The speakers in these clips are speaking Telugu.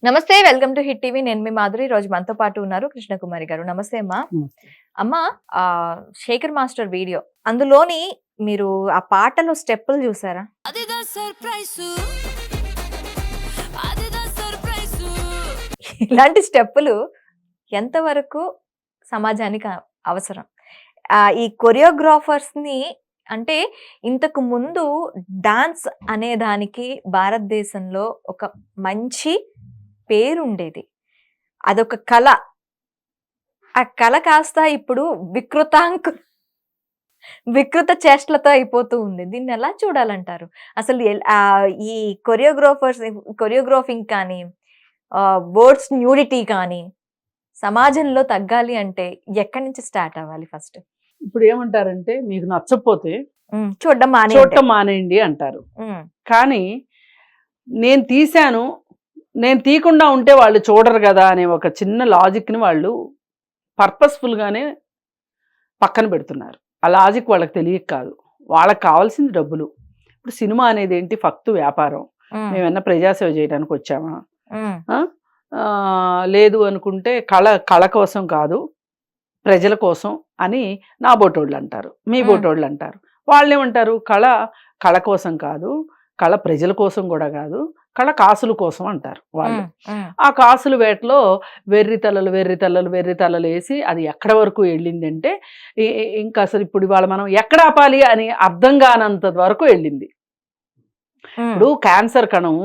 నమస్తే. Welcome to hit TV. నేను మీ మాధురి. ఈ రోజు మనతో పాటు ఉన్నారు కృష్ణకుమారి గారు. నమస్తే అమ్మా. నమస్తే. అమ్మా, శేఖర్ మాస్టర్ వీడియో అందులోని మీరు ఆ పాటలో స్టెప్పులు చూసారా? అదిదా సర్ప్రైజు అదిదా సర్ప్రైజు ఇలాంటి స్టెప్పులు ఎంతవరకు సమాజానికి అవసరం? ఈ కొరియోగ్రాఫర్స్ ని అంటే ఇంతకు ముందు డాన్స్ అనే దానికి భారతదేశంలో ఒక మంచి పేరుండేది. అదొక కళ. ఆ కళ కాస్త ఇప్పుడు వికృత చేష్టలతో అయిపోతూ ఉంది. దీన్ని ఎలా చూడాలంటారు? అసలు ఈ కొరియోగ్రాఫింగ్ కానీ, వర్డ్స్ న్యూడిటీ కానీ సమాజంలో తగ్గాలి అంటే ఎక్కడి నుంచి స్టార్ట్ అవ్వాలి ఫస్ట్? ఇప్పుడు ఏమంటారంటే మీకు నచ్చకపోతే చూడడం మానేయండి అంటారు. కానీ నేను తీశాను, నేను తీయకుండా ఉంటే వాళ్ళు చూడరు కదా అనే ఒక చిన్న లాజిక్ని వాళ్ళు పర్పస్ఫుల్గానే పక్కన పెడుతున్నారు. ఆ లాజిక్ వాళ్ళకి తెలియక కాదు, వాళ్ళకి కావాల్సింది డబ్బులు. ఇప్పుడు సినిమా అనేది ఏంటి? ఫక్తు వ్యాపారం. మేమన్నా ప్రజాసేవ చేయడానికి వచ్చామా? లేదు అనుకుంటే కళ కోసం కాదు, ప్రజల కోసం అని నా బోటోళ్ళు అంటారు, మీ బోటోళ్ళు అంటారు. వాళ్ళు ఏమంటారు? కళ కోసం కాదు, కళ ప్రజల కోసం కూడా కాదు, కళ కాసుల కోసం అంటారు వాళ్ళు. ఆ కాసుల వేటలో వెర్రి తలలు వేసి అది ఎక్కడ వరకు వెళ్ళిందంటే ఇంకా అసలు ఇప్పుడు ఇవాళ మనం ఎక్కడ ఆపాలి అని అర్థం కానంత వరకు వెళ్ళింది. ఇప్పుడు క్యాన్సర్ కణం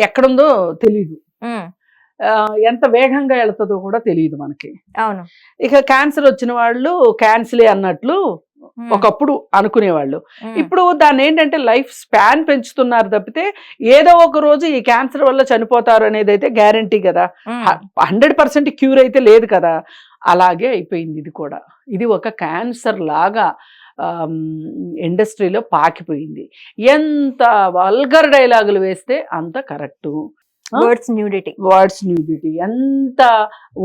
ఎక్కడుందో తెలీదు, ఎంత వేగంగా వెళ్తుందో కూడా తెలియదు మనకి. అవును. ఇక క్యాన్సర్ వచ్చిన వాళ్ళు క్యాన్సిలే అన్నట్లు ఒకప్పుడు అనుకునేవాళ్ళు. ఇప్పుడు దాన్ని ఏంటంటే లైఫ్ స్పాన్ పెంచుతున్నారు తప్పితే ఏదో ఒక రోజు ఈ క్యాన్సర్ వల్ల చనిపోతారు అనేది అయితే గ్యారంటీ కదా. 100% క్యూర్ అయితే లేదు కదా. అలాగే అయిపోయింది ఇది కూడా. ఇది ఒక క్యాన్సర్ లాగా ఇండస్ట్రీలో పాకిపోయింది. ఎంత వల్గర్ డైలాగులు వేస్తే అంత కరెక్టు. Words nudity. ఎంత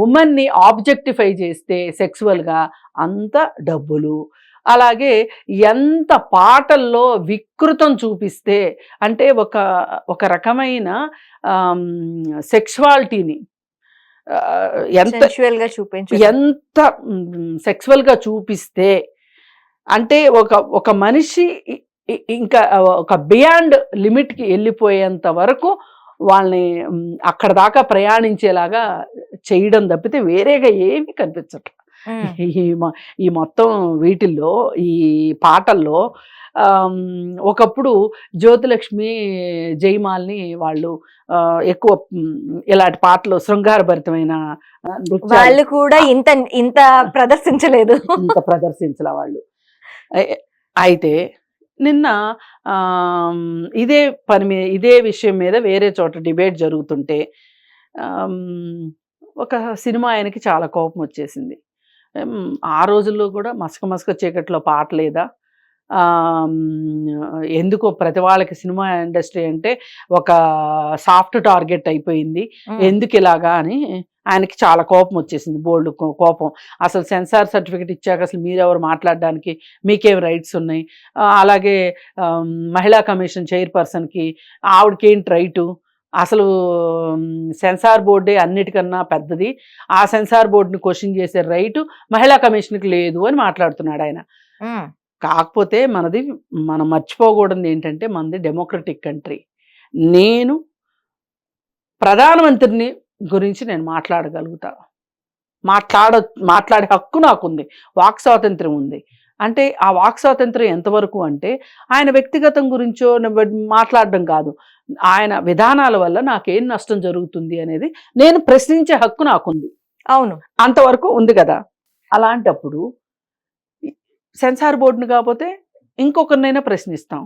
ఉమెన్ని ఆబ్జెక్టిఫై చేస్తే సెక్సువల్గా అంత డబ్బులు. అలాగే ఎంత పాటల్లో వికృతం చూపిస్తే అంటే ఒక రకమైన సెక్సువాలిటీని ఎంత సెక్సువల్గా చూపిస్తే అంటే ఒక మనిషి ఇంకా ఒక బియాండ్ లిమిట్కి వెళ్ళిపోయేంత వరకు వాళ్ళని అక్కడ దాకా ప్రయాణించేలాగా చేయడం తప్పితే వేరేగా ఏమీ కనిపించట్లేదు ఈ మొత్తం వీటిల్లో, ఈ పాటల్లో. ఒకప్పుడు జ్యోతిలక్ష్మి, జయమాల్ని వాళ్ళు ఎక్కువ ఇలాంటి పాటలు శృంగారభరితమైన వాళ్ళు కూడా ఇంత ప్రదర్శించలేదు, ప్రదర్శించలే వాళ్ళు. అయితే నిన్న ఇదే విషయం మీద వేరే చోట డిబేట్ జరుగుతుంటే ఒక సినిమా ఆయనకి చాలా కోపం వచ్చేసింది. ఆ రోజుల్లో కూడా మసక చీకట్లో పాట లేదా? ఎందుకో ప్రతి వాళ్ళకి సినిమా ఇండస్ట్రీ అంటే ఒక సాఫ్ట్ టార్గెట్ అయిపోయింది, ఎందుకు ఇలాగా అని ఆయనకి చాలా కోపం వచ్చేసింది, బోల్డ్ కోపం. అసలు సెన్సార్ సర్టిఫికేట్ ఇచ్చాక అసలు మీరెవరు మాట్లాడడానికి, మీకేం రైట్స్ ఉన్నాయి? అలాగే మహిళా కమిషన్ చైర్పర్సన్కి ఆవిడకి ఏంటి రైటు? అసలు సెన్సార్ బోర్డే అన్నిటికన్నా పెద్దది, ఆ సెన్సార్ బోర్డుని క్వశ్చన్ చేసే రైటు మహిళా కమిషన్కి లేదు అని మాట్లాడుతున్నాడు ఆయన. కాకపోతే మనం మర్చిపోకూడదు ఏంటంటే మనది డెమోక్రటిక్ కంట్రీ. నేను ప్రధానమంత్రిని గురించి నేను మాట్లాడగలుగుతా, మాట్లాడే హక్కు నాకుంది, వాక్ స్వాతంత్ర్యం ఉంది. అంటే ఆ వాక్ స్వాతంత్ర్యం ఎంతవరకు అంటే ఆయన వ్యక్తిగతం గురించో మాట్లాడడం కాదు, ఆయన విధానాల వల్ల నాకేం నష్టం జరుగుతుంది అనేది నేను ప్రశ్నించే హక్కు నాకుంది. అవును, అంతవరకు ఉంది కదా. అలాంటప్పుడు సెన్సార్ బోర్డుని కాకపోతే ఇంకొకరినైనా ప్రశ్నిస్తాం.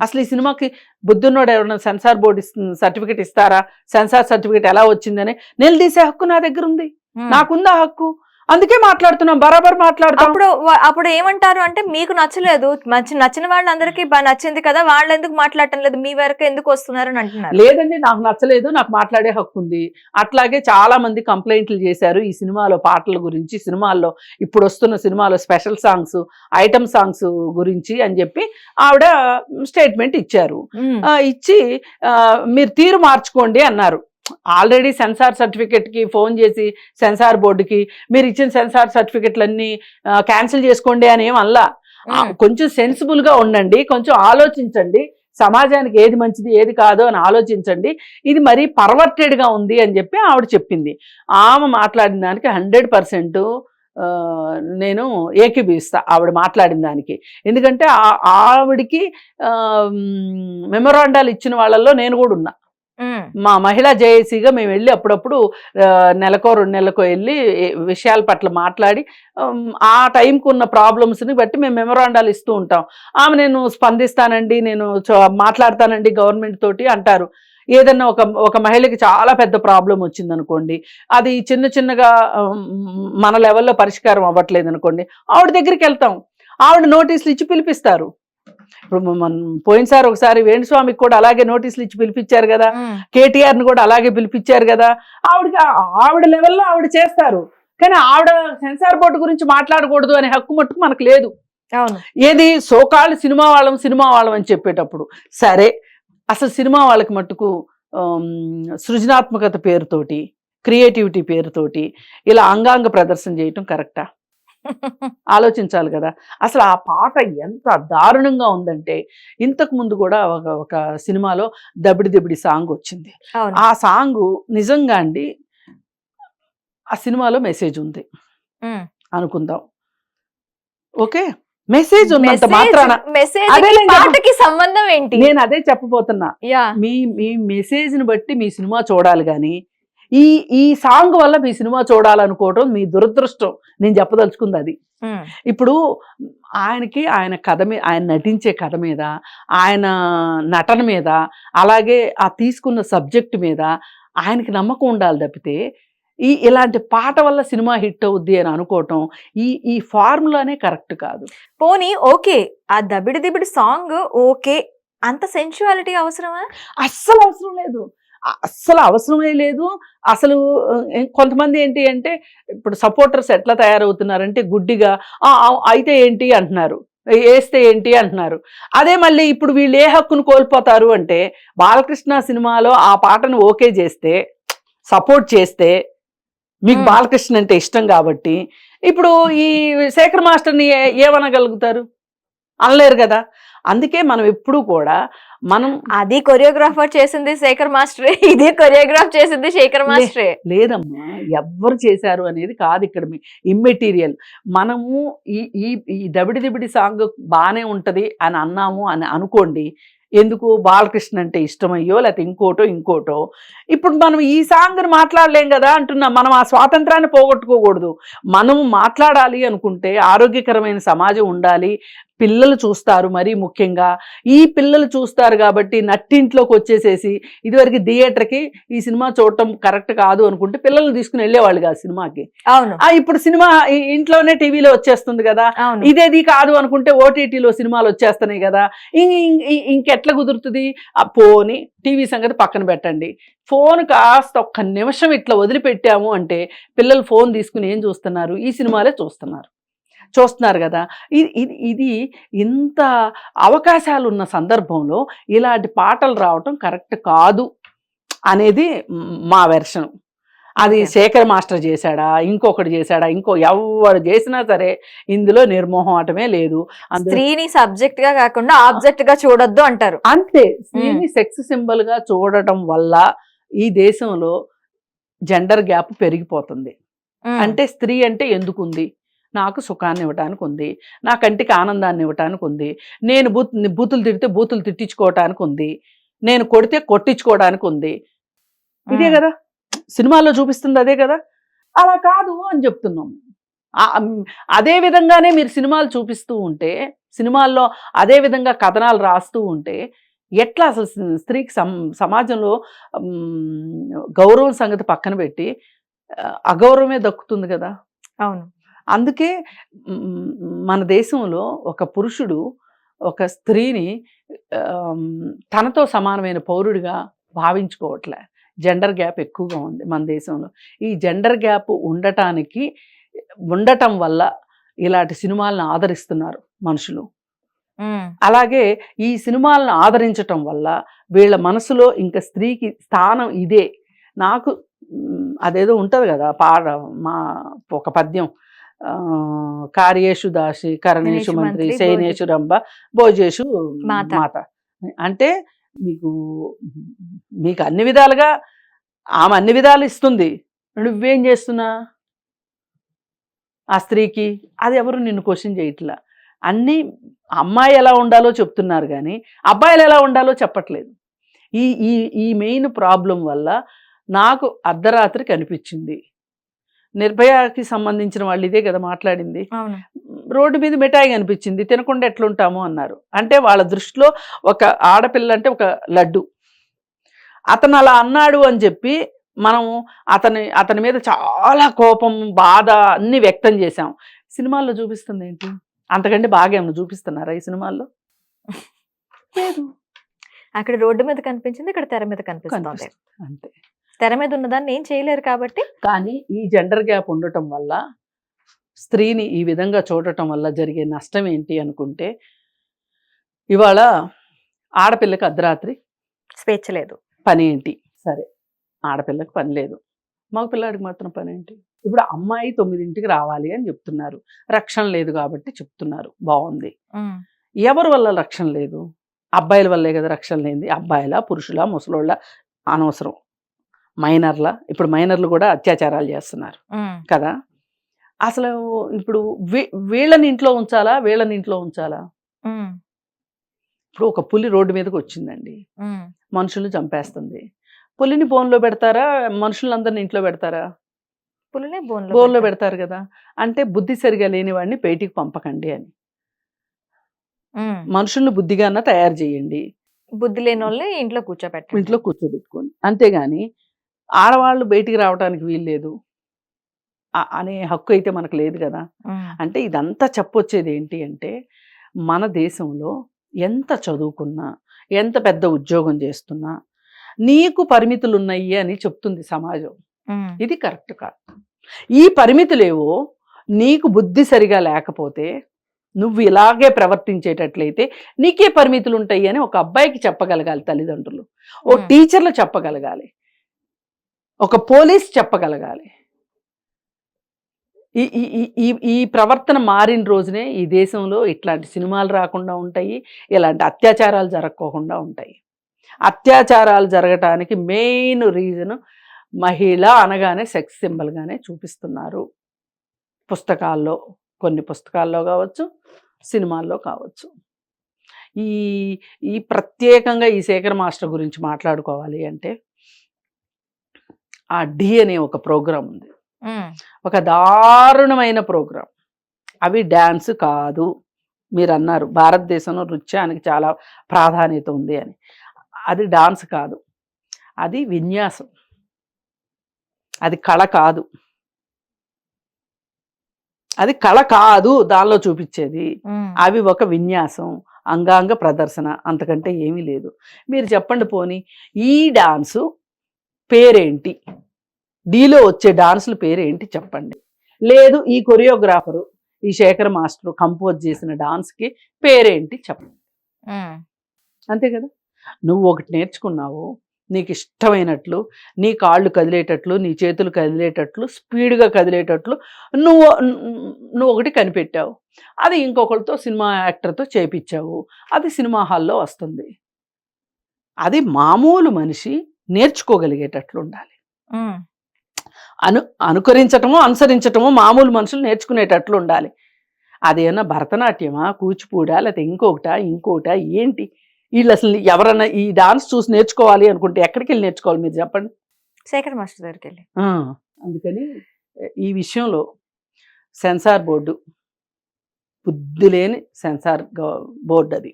అసలు ఈ సినిమాకి బుద్ధున్నోడు ఎవరైనా సెన్సార్ బోర్డు సర్టిఫికేట్ ఇస్తారా? సెన్సార్ సర్టిఫికేట్ ఎలా వచ్చిందని నిలదీసే హక్కు నా దగ్గర ఉంది, నాకుందా హక్కు. అందుకే మాట్లాడుతున్నాం, బరాబర్ మాట్లాడుతాం. అప్పుడు ఏమంటారు అంటే మీకు నచ్చలేదు, నచ్చిన వాళ్ళందరికీ నచ్చింది కదా, వాళ్ళు ఎందుకు మాట్లాడటం లేదు, మీ వరకు ఎందుకు వస్తున్నారు అని అంటున్నారు. లేదండి, నాకు నచ్చలేదు, నాకు మాట్లాడే హక్కు ఉంది. అట్లాగే చాలా మంది కంప్లైంట్లు చేశారు ఈ సినిమాలో పాటల గురించి, సినిమాల్లో ఇప్పుడు వస్తున్న సినిమాలో స్పెషల్ సాంగ్స్, ఐటమ్ సాంగ్స్ గురించి అని చెప్పి ఆవిడ స్టేట్మెంట్ ఇచ్చారు. ఇచ్చి మీరు తీరు మార్చుకోండి అన్నారు. ఆల్రెడీ సెన్సార్ సర్టిఫికెట్కి ఫోన్ చేసి సెన్సార్ బోర్డుకి మీరు ఇచ్చిన సెన్సార్ సర్టిఫికెట్లన్నీ క్యాన్సిల్ చేసుకోండి అని ఏం అల్లా. కొంచెం సెన్సిబుల్గా ఉండండి, కొంచెం ఆలోచించండి, సమాజానికి ఏది మంచిది ఏది కాదో అని ఆలోచించండి, ఇది మరీ పర్వర్టెడ్గా ఉంది అని చెప్పి ఆవిడ చెప్పింది. ఆమె మాట్లాడిన దానికి 100% నేను ఏకీభవిస్తా ఆవిడ మాట్లాడిన దానికి. ఎందుకంటే ఆవిడికి మెమొరాండాలు ఇచ్చిన వాళ్ళల్లో నేను కూడా ఉన్నా. మా మహిళా జేఏసీగా మేము వెళ్ళి అప్పుడప్పుడు నెలకో 2 నెలలకో వెళ్ళి విషయాల పట్ల మాట్లాడి ఆ టైంకి ఉన్న ప్రాబ్లమ్స్ని బట్టి మేము మెమొరాండాలు ఇస్తూ ఉంటాం. ఆమె నేను స్పందిస్తానండి, నేను మాట్లాడతానండి గవర్నమెంట్ తోటి అంటారు. ఏదన్నా ఒక మహిళకి చాలా పెద్ద ప్రాబ్లం వచ్చిందనుకోండి, అది చిన్నగా మన లెవెల్లో పరిష్కారం అవ్వట్లేదు అనుకోండి, ఆవిడ దగ్గరికి వెళ్తాం, ఆవిడ నోటీసులు ఇచ్చి పిలిపిస్తారు. ఇప్పుడు పోయినసారి ఒకసారి వేణుస్వామికి కూడా అలాగే నోటీసులు ఇచ్చి పిలిపించారు కదా, కేటీఆర్ని కూడా అలాగే పిలిపించారు కదా. ఆవిడ లెవెల్లో ఆవిడ చేస్తారు, కానీ ఆవిడ సెన్సార్ బోర్డు గురించి మాట్లాడకూడదు అనే హక్కు మట్టుకు మనకు లేదు. ఏది సోకాళ్ళు సినిమా వాళ్ళం అని చెప్పేటప్పుడు సరే, అసలు సినిమా వాళ్ళకి మట్టుకు సృజనాత్మకత పేరుతోటి, క్రియేటివిటీ పేరుతోటి ఇలా అంగాంగ ప్రదర్శన చేయటం కరెక్టా? ఆలోచించాలి కదా. అసలు ఆ పాట ఎంత దారుణంగా ఉందంటే, ఇంతకు ముందు కూడా ఒక సినిమాలో దబిడి సాంగ్ వచ్చింది. ఆ సాంగ్ నిజంగా అండి, ఆ సినిమాలో మెసేజ్ ఉంది అనుకుందాం, ఓకే, మెసేజ్ ఉన్నంత మాత్రాన సంబంధం ఏంటి? నేను అదే చెప్పబోతున్నా. మీ మెసేజ్ ని బట్టి మీ సినిమా చూడాలి, కానీ ఈ సాంగ్ వల్ల మీ సినిమా చూడాలనుకోవటం మీ దురదృష్టం. నేను చెప్పదలుచుకుంది అది. ఇప్పుడు ఆయన కథ మీద, ఆయన నటించే కథ మీద, ఆయన నటన మీద, అలాగే ఆ తీసుకున్న సబ్జెక్ట్ మీద ఆయనకి నమ్మకం ఉండాలి తప్పితే ఇలాంటి పాట వల్ల సినిమా హిట్ అవుద్ది అని అనుకోవటం ఈ ఫార్ములానే కరెక్ట్ కాదు. పోనీ ఓకే, ఆ దబిడి సాంగ్ ఓకే, అంత సెన్షువాలిటీ అవసరమా? అస్సలు అవసరం లేదు, అస్సలు అవసరమే లేదు. అసలు కొంతమంది ఏంటి అంటే, ఇప్పుడు సపోర్టర్స్ ఎట్లా తయారవుతున్నారంటే గుడ్డిగా అయితే ఏంటి అంటున్నారు, వేస్తే ఏంటి అంటున్నారు. అదే మళ్ళీ ఇప్పుడు వీళ్ళు ఏ హక్కును కోల్పోతారు అంటే, బాలకృష్ణ సినిమాలో ఆ పాటను ఓకే చేస్తే, సపోర్ట్ చేస్తే, మీకు బాలకృష్ణ అంటే ఇష్టం కాబట్టి ఇప్పుడు ఈ శేఖర్ మాస్టర్ని ఏమనగలుగుతారు? అనలేరు కదా. అందుకే మనం ఎప్పుడు కూడా అది కొరియోగ్రాఫర్ చేసింది శేఖర్ మాస్టరే, ఇది కొరియోగ్రాఫ్ చేసింది శేఖర్ మాస్టరే. లేదమ్మా, ఎవ్వరు చేశారు అనేది కాదు ఇక్కడ ఇమ్మెటీరియల్. మనము ఈ దబిడి సాంగ్ బాగానే ఉంటది అని అన్నాము అని అనుకోండి, ఎందుకు బాలకృష్ణ అంటే ఇష్టమయ్యో లేకపోతే ఇంకోటో. ఇప్పుడు మనం ఈ సాంగ్ని మాట్లాడలేం కదా అంటున్నాం. మనం ఆ స్వాతంత్రాన్ని పోగొట్టుకోకూడదు. మనం మాట్లాడాలి అనుకుంటే ఆరోగ్యకరమైన సమాజం ఉండాలి. పిల్లలు చూస్తారు, మరీ ముఖ్యంగా ఈ పిల్లలు చూస్తారు కాబట్టి నట్టింట్లోకి వచ్చేసేసి ఇదివరకు థియేటర్కి ఈ సినిమా చూడటం కరెక్ట్ కాదు అనుకుంటే పిల్లల్ని తీసుకుని వెళ్ళేవాళ్ళు కాదు సినిమాకి. అవును, ఇప్పుడు సినిమా ఇంట్లోనే టీవీలో వచ్చేస్తుంది కదా. ఇదేది కాదు అనుకుంటే ఓటీటీలో సినిమాలు వచ్చేస్తున్నాయి కదా. ఇంకెట్లా కుదురుతుంది? పోని టీవీ సంగతి పక్కన పెట్టండి, ఫోన్ కాస్త ఒక్క నిమిషం ఇట్లా వదిలిపెట్టాము అంటే పిల్లలు ఫోన్ తీసుకుని ఏం చూస్తున్నారు? ఈ సినిమాలే చూస్తున్నారు కదా. ఇది ఇంత అవకాశాలు ఉన్న సందర్భంలో ఇలాంటి పాటలు రావటం కరెక్ట్ కాదు అనేది మా వెర్షన్. అది శేఖర్ మాస్టర్ చేశాడా, ఇంకొకటి చేశాడా, ఎవరు చేసినా సరే ఇందులో నిర్మోహమాటమే లేదు. స్త్రీని సబ్జెక్ట్ గా కాకుండా ఆబ్జెక్ట్ గా చూడొద్దు అంటారు. అంతే, స్త్రీని సెక్స్ సింబల్ గా చూడటం వల్ల ఈ దేశంలో జెండర్ గ్యాప్ పెరిగిపోతుంది. అంటే స్త్రీ అంటే ఎందుకుంది? నాకు సుఖాన్ని ఇవ్వటానికి ఉంది, నా కంటికి ఆనందాన్ని ఇవ్వటానికి ఉంది, నేను బూతులు తిడితే బూతులు తిట్టించుకోవటానికి ఉంది, నేను కొడితే కొట్టించుకోవడానికి ఉంది. ఇదే కదా సినిమాల్లో చూపిస్తుంది, అదే కదా. అలా కాదు అని చెప్తున్నాం. అదే విధంగానే మీరు సినిమాలు చూపిస్తూ ఉంటే, సినిమాల్లో అదే విధంగా కథనాలు రాస్తూ ఉంటే ఎట్లా అసలు స్త్రీకి సమాజంలో గౌరవం సంగతి పక్కన పెట్టి అగౌరవమే దక్కుతుంది కదా. అవును, అందుకే మన దేశంలో ఒక పురుషుడు ఒక స్త్రీని తనతో సమానమైన పౌరుడిగా భావించుకోవట్లే. జెండర్ గ్యాప్ ఎక్కువగా ఉంది మన దేశంలో. ఈ జెండర్ గ్యాప్ ఉండటం వల్ల ఇలాంటి సినిమాలను ఆదరిస్తున్నారు మనుషులు. అలాగే ఈ సినిమాలను ఆదరించటం వల్ల వీళ్ళ మనసులో ఇంకా స్త్రీకి స్థానం ఇదే, నాకు అదేదో ఉంటది కదా పాట, మా ఒక పద్యం, కార్యేషు దాసి కరణేషు కరణేషు మంత్రి మంత్రి, శయనేషు రంభ భోజేషు మాత. మాత. అంటే మీకు మీకు అన్ని విధాలుగా ఆమె అన్ని విధాలు ఇస్తుంది, నువ్వేం చేస్తున్నా ఆ స్త్రీకి? అది ఎవరు నిన్ను క్వశ్చన్ చేయట్లా. అన్నీ అమ్మాయి ఎలా ఉండాలో చెప్తున్నారు కానీ అబ్బాయిలు ఎలా ఉండాలో చెప్పట్లేదు. ఈ ఈ ఈ మెయిన్ ప్రాబ్లం వల్ల నాకు అర్ధరాత్రి కనిపించింది. నిర్భయకి సంబంధించిన వాళ్ళు ఇదే కదా మాట్లాడింది. అవును. రోడ్డు మీద మిఠాయి కనిపించింది, తినకుండా ఎట్లుంటాము అన్నారు. అంటే వాళ్ళ దృష్టిలో ఒక ఆడపిల్ల అంటే ఒక లడ్డు. అతను అలా అన్నాడు అని చెప్పి మనం అతని మీద చాలా కోపం, బాధ అన్ని వ్యక్తం చేశాం. సినిమాల్లో చూపిస్తుంది ఏంటి? అంతకంటే బాగా ఏమన్నా చూపిస్తున్నారా ఈ సినిమాల్లో? లేదు. అక్కడ రోడ్డు మీద కనిపించింది, ఇక్కడ తెర మీద కనిపిస్తుంది. కనిపిస్తుంది అంతే. తెర మీద ఉన్నదాన్ని ఏం చేయలేరు కాబట్టి. కానీ ఈ జెండర్ గ్యాప్ ఉండటం వల్ల, స్త్రీని ఈ విధంగా చూడటం వల్ల జరిగే నష్టం ఏంటి అనుకుంటే, ఇవాళ ఆడపిల్లకి అర్ధరాత్రి స్వేచ్ఛ లేదు. పని ఏంటి? సరే, ఆడపిల్లకి పని లేదు, మగ పిల్లాడికి మాత్రం పని ఏంటి? ఇప్పుడు అమ్మాయి 9ంటికి రావాలి అని చెప్తున్నారు, రక్షణ లేదు కాబట్టి చెప్తున్నారు, బాగుంది. ఎవరి వల్ల రక్షణ లేదు? అబ్బాయిల వల్లే కదా రక్షణ లేనిది. అబ్బాయిల, పురుషుల, ముసలోళ్ళ అనవసరం, మైనర్ల. ఇప్పుడు మైనర్లు కూడా అత్యాచారాలు చేస్తున్నారు కదా. అసలు ఇప్పుడు వీళ్ళని ఇంట్లో ఉంచాలా, వీళ్ళని ఇంట్లో ఉంచాలా? ఇప్పుడు ఒక పులి రోడ్డు మీదకి వచ్చిందండి, మనుషుల్ని చంపేస్తుంది. పులిని బోన్లో పెడతారా, మనుషులందరిని ఇంట్లో పెడతారా? పులినే బోన్లో పెడతారు కదా. అంటే బుద్ధి సరిగా లేని వాడిని బయటికి పంపకండి అని. మనుషుల్ని బుద్ధిగాన తయారు చేయండి, బుద్ధి లేని వాళ్ళని ఇంట్లో కూర్చోబెట్టండి, ఇంట్లో కూర్చోబెట్టుకోండి. అంతేగాని ఆడవాళ్ళు బయటికి రావడానికి వీలు లేదు అనే హక్కు అయితే మనకు లేదు కదా. అంటే ఇదంతా చెప్పొచ్చేది ఏంటి అంటే, మన దేశంలో ఎంత చదువుకున్నా, ఎంత పెద్ద ఉద్యోగం చేస్తున్నా నీకు పరిమితులు ఉన్నాయి అని చెప్తుంది సమాజం. ఇది కరెక్ట్ కాదు. ఈ పరిమితులేవో నీకు బుద్ధి సరిగా లేకపోతే, నువ్వు ఇలాగే ప్రవర్తించేటట్లయితే నీకే పరిమితులు ఉంటాయి అని ఒక అబ్బాయికి చెప్పగలగాలి తల్లిదండ్రులు, ఓ టీచర్లు చెప్పగలగాలి, ఒక పోలీస్ చెప్పగలగాలి. ఈ ఈ ఈ ప్రవర్తన మారిన రోజునే ఈ దేశంలో ఇట్లాంటి సినిమాలు రాకుండా ఉంటాయి, ఇలాంటి అత్యాచారాలు జరగకోకుండా ఉంటాయి. అత్యాచారాలు జరగటానికి మెయిన్ రీజన్ మహిళ అనగానే సెక్స్ సింబల్గానే చూపిస్తున్నారు. పుస్తకాల్లో, కొన్ని పుస్తకాల్లో కావచ్చు, సినిమాల్లో కావచ్చు. ఈ ఈ ప్రత్యేకంగా ఈ శేఖర్ మాస్టర్ గురించి మాట్లాడుకోవాలి అంటే, ఆ డి అనే ఒక ప్రోగ్రాం ఉంది, ఒక దారుణమైన ప్రోగ్రాం. అవి డ్యాన్స్ కాదు. మీరు అన్నారు భారతదేశంలో నృత్యానికి చాలా ప్రాధాన్యత ఉంది అని. అది డాన్స్ కాదు, అది విన్యాసం, అది కళ కాదు, అది కళ కాదు దానిలో చూపించేది. అవి ఒక విన్యాసం, అంగాంగ ప్రదర్శన, అంతకంటే ఏమీ లేదు. మీరు చెప్పండి పోనీ, ఈ డాన్సు పేరేంటి? డీలో వచ్చే డాన్సుల పేరేంటి చెప్పండి. లేదు, ఈ కొరియోగ్రాఫరు, ఈ శేఖర్ మాస్టర్ కంపోజ్ చేసిన డాన్స్కి పేరేంటి చెప్పండి. అంతే కదా. నువ్వు ఒకటి నేర్చుకున్నావు, నీకు ఇష్టమైనట్లు, నీ కాళ్ళు కదిలేటట్లు, నీ చేతులు కదిలేటట్లు, స్పీడ్గా కదిలేటట్లు నువ్వు ఒకటి కనిపెట్టావు. అది ఇంకొకరితో, సినిమా యాక్టర్తో చేపించావు, అది సినిమా హాల్లో వస్తుంది. అది మామూలు మనిషి నేర్చుకోగలిగేటట్లు ఉండాలి. అనుకరించటమో అనుసరించటమో మామూలు మనుషులు నేర్చుకునేటట్లు ఉండాలి. అదేమన్నా భరతనాట్యమా, కూచిపూడా, లేకపోతే ఇంకోటా ఏంటి? వీళ్ళు అసలు ఎవరన్నా ఈ డాన్స్ చూసి నేర్చుకోవాలి అనుకుంటే ఎక్కడికి వెళ్ళి నేర్చుకోవాలి మీరు చెప్పండి? శేఖర్ మాస్టర్ దగ్గరికి వెళ్ళి. అందుకని ఈ విషయంలో సెన్సార్ బోర్డు బుద్ధి లేని సెన్సార్ బోర్డు అది.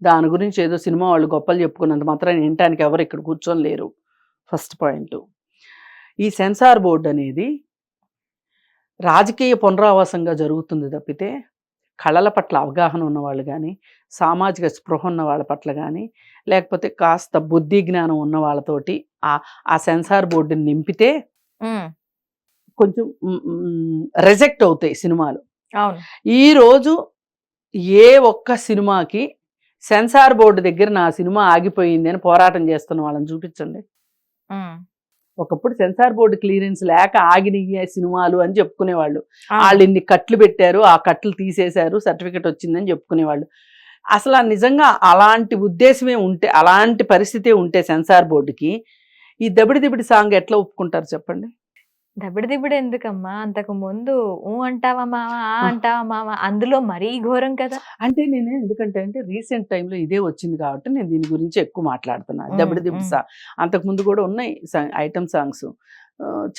దాని గురించి ఏదో సినిమా వాళ్ళు గొప్పలు చెప్పుకున్నంత మాత్రం వినటానికి ఎవరు ఇక్కడ కూర్చొని లేరు. First point. ఈ సెన్సార్ బోర్డు అనేది రాజకీయ పునరావాసంగా జరుగుతుంది తప్పితే, కళల పట్ల అవగాహన ఉన్నవాళ్ళు కానీ, సామాజిక స్పృహ ఉన్న వాళ్ళ పట్ల కానీ, లేకపోతే కాస్త బుద్ధి జ్ఞానం ఉన్న వాళ్ళతోటి ఆ సెన్సార్ బోర్డుని నింపితే కొంచెం రిజెక్ట్ అవుతాయి సినిమాలు. ఈరోజు ఏ ఒక్క సినిమాకి సెన్సార్ బోర్డు దగ్గర నా సినిమా ఆగిపోయింది అని పోరాటం చేస్తున్న వాళ్ళని చూపించండి. ఒకప్పుడు సెన్సార్ బోర్డు క్లియరెన్స్ లేక ఆగినాయి సినిమాలు అని చెప్పుకునేవాళ్ళు. వాళ్ళు ఇన్ని కట్లు పెట్టారు, ఆ కట్లు తీసేశారు, సర్టిఫికెట్ వచ్చిందని చెప్పుకునేవాళ్ళు. అసలు నిజంగా అలాంటి ఉద్దేశమే ఉంటే, అలాంటి పరిస్థితే ఉంటే సెన్సార్ బోర్డుకి ఈ దబిడి దిబిడి సాంగ్ ఎట్లా ఒప్పుకుంటారు చెప్పండి? దబిడి ఎందుకమ్మా, అంతకు ముందు ఊ అంటావా మామ, ఆ అంటావా మామ, అందులో మరీ ఘోరం కదా. అంటే నేను ఎందుకంటే రీసెంట్ టైంలో ఇదే వచ్చింది కాబట్టి నేను దీని గురించి ఎక్కువ మాట్లాడుతున్నా. దబిడి దిబిడి సాంగ్ అంతకుముందు కూడా ఉన్నాయి, ఐటమ్ సాంగ్స్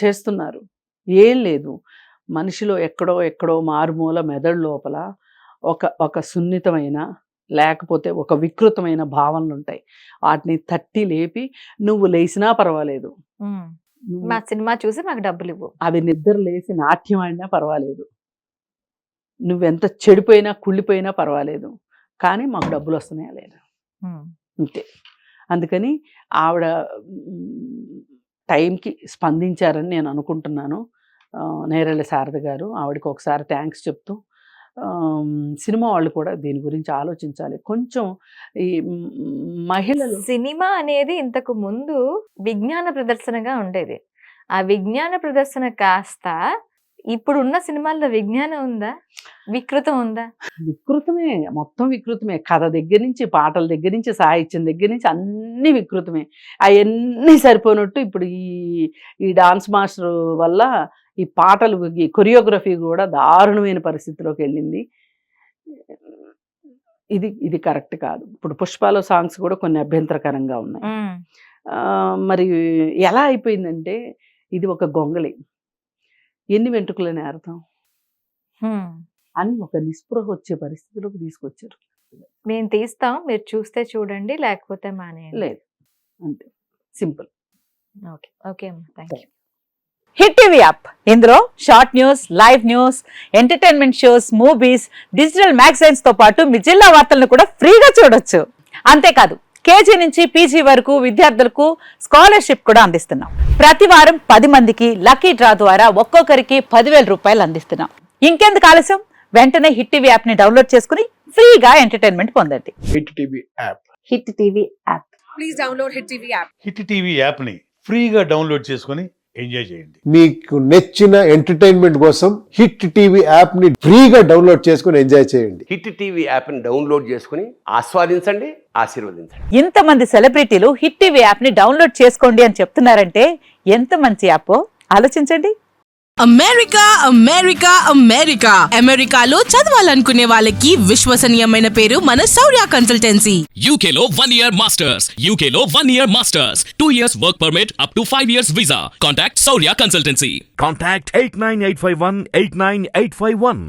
చేస్తున్నారు. ఏం లేదు, మనిషిలో ఎక్కడో మారుమూల మెదడు లోపల ఒక సున్నితమైన లేకపోతే ఒక వికృతమైన భావనలు ఉంటాయి. వాటిని తట్టి లేపి నువ్వు లేచినా పర్వాలేదు, మా సినిమా చూసి మాకు డబ్బులు ఇవ్వు, అవి నిద్ర లేచి నాట్యం ఆడినా పర్వాలేదు, నువ్వెంత చెడిపోయినా కుళ్ళిపోయినా పర్వాలేదు, కానీ మాకు డబ్బులు వస్తున్నాయా లేదా అంతే. అందుకని ఆవిడ టైంకి స్పందించారని నేను అనుకుంటున్నాను. నేరెళ్ళ శారద గారు, ఆవిడకి ఒకసారి థ్యాంక్స్ చెప్తూ సినిమా వాళ్ళు కూడా దీని గురించి ఆలోచించాలి. కొంచెం ఈ మహిళలు, సినిమా అనేది ఇంతకు ముందు విజ్ఞాన ప్రదర్శనగా ఉండేది. ఆ విజ్ఞాన ప్రదర్శన కాస్త ఇప్పుడు ఉన్న సినిమాల్లో విజ్ఞానం ఉందా, వికృతం ఉందా? వికృతమే, మొత్తం వికృతమే. కథ దగ్గర నుంచి, పాటల దగ్గర నుంచి, సాహిత్యం దగ్గర నుంచి అన్ని వికృతమే. అవన్నీ సరిపోయినట్టు ఇప్పుడు ఈ డాన్స్ మాస్టర్ వల్ల ఈ పాటలు, ఈ కొరియోగ్రఫీ కూడా దారుణమైన పరిస్థితిలోకి వెళ్ళింది. ఇది కరెక్ట్ కాదు. ఇప్పుడు పుష్పలో సాంగ్స్ కూడా కొన్ని అభ్యంతరకరంగా ఉన్నాయి. మరి ఎలా అయిపోయిందంటే ఇది ఒక గొంగళి, ఎన్ని వెంట్రుకలని అర్థం అని ఒక నిస్పృహ వచ్చే పరిస్థితిలోకి తీసుకొచ్చారు. మేము తీస్తాం, మీరు చూస్తే చూడండి, లేకపోతే మానేయండి. లేదు, అంతే సింపుల్. ఓకే ఓకే అమ్మా, thank you. Hit TV app, ఇందులో short news, live news, entertainment shows, movies, digital magazines తో పాటు మీ జిల్లా వార్తలను కూడా ఫ్రీగా చూడొచ్చు. అంతేకాదు కేజీ నుంచి పీజీ వరకు విద్యార్థులకు స్కాలర్షిప్ కూడా అందిస్తున్నాం. ప్రతి వారం 10 మందికి లక్కీ డ్రా ద్వారా ఒక్కొక్కరికి 10,000 రూపాయలు అందిస్తున్నాం. ఇంకెందుకు ఆలస్యం, వెంటనే హిట్ టీవీ యాప్ ని డౌన్లోడ్ చేసుకుని ఫ్రీగా ఎంటర్టైన్మెంట్ పొందండి. Hit TV app. Hit TV app. Please download hit TV app. Hit TV యాప్ని ఫ్రీగా డౌన్లోడ్ చేసుకొని ఎంజాయ్ చేయండి. మీకు నచ్చిన ఎంటర్టైన్మెంట్ కోసం హిట్ టీవీ యాప్ ని ఫ్రీగా డౌన్లోడ్ చేసుకొని ఎంజాయ్ చేయండి. హిట్ టీవీ యాప్ని డౌన్లోడ్ చేసుకుని ఆస్వాదించండి, ఆశీర్వదించండి. ఇంతమంది సెలబ్రిటీలు హిట్ టీవీ యాప్ ని డౌన్లోడ్ చేసుకోండి అని చెప్తున్నారంటే ఎంత మంచి యాప్ ఆలోచించండి. అమెరికా అమెరికా అమెరికా అమెరికాలో చదవాలనుకునే వాళ్ళకి విశ్వసనీయమైన పేరు మన శౌర్య కన్సల్టెన్సీ. UK లో 1 year masters. UK లో 1 year masters. 2 years work permit up to 5 years visa. Contact Saurya Consultancy. Contact 89851 89851.